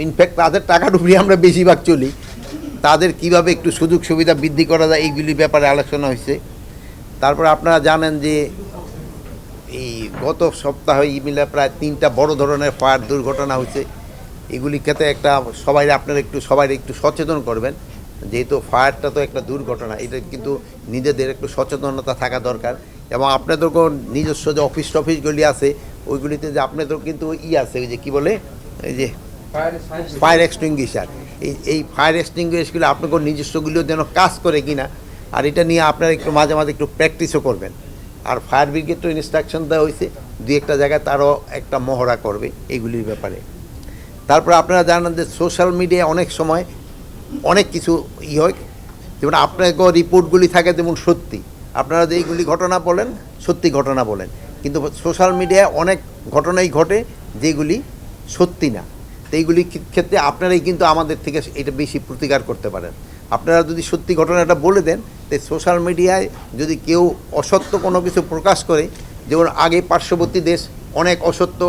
In fact তাদের টাকার উপরে আমরা বেশিরভাগ চলি, তাদের কিভাবে একটু সুযোগ সুবিধা বৃদ্ধি করা যায় এইগুলির ব্যাপারে আলোচনা হয়েছে। তারপর আপনারা জানেন যে এই গত সপ্তাহে মিলে প্রায় 3টা বড় ধরনের ফায়ার দুর্ঘটনা হয়েছে। এগুলি ক্ষেত্রে আপনারা সবাই একটু সচেতন করবেন, যেহেতু ফায়ারটা তো একটা দুর্ঘটনা, এটা কিন্তু নিজেদের একটু সচেতনতা থাকা দরকার। এবং আপনাদেরকেও নিজস্ব যে অফিসগুলি আছে ওইগুলিতে যে আপনাদের কিন্তু আছে ওই যে কী বলে এই যে ফায়ার এক্সটিংগুইশার, এই ফায়ার এক্সটিংগুইশারগুলো আপনাদের নিজস্বগুলিও যেন কাজ করে কিনা, আর এটা নিয়ে আপনারা একটু মাঝে মাঝে একটু প্র্যাকটিসও করবেন। আর ফায়ার ব্রিগেডও ইনস্ট্রাকশন দেওয়া হয়েছে, 2-1টা জায়গায় তারও একটা মহড়া করবে এইগুলির ব্যাপারে। তারপরে আপনারা জানেন যে সোশ্যাল মিডিয়ায় অনেক সময় অনেক কিছু হয়, যেমন আপনাকে রিপোর্টগুলি থাকে যেমন সত্যি, আপনারা যে এইগুলি ঘটনা বলেন সত্যি ঘটনা বলেন, কিন্তু সোশ্যাল মিডিয়ায় অনেক ঘটনাই ঘটে যেগুলি সত্যি না। তো এইগুলি ক্ষেত্রে আপনারাই কিন্তু আমাদের থেকে এটা বেশি প্রতিকার করতে পারেন। আপনারা যদি সত্যি ঘটনাটা বলে দেন, তো সোশ্যাল মিডিয়ায় যদি কেউ অসত্য কোনো কিছু প্রকাশ করে, যেমন আগে পার্শ্ববর্তী দেশ অনেক অসত্য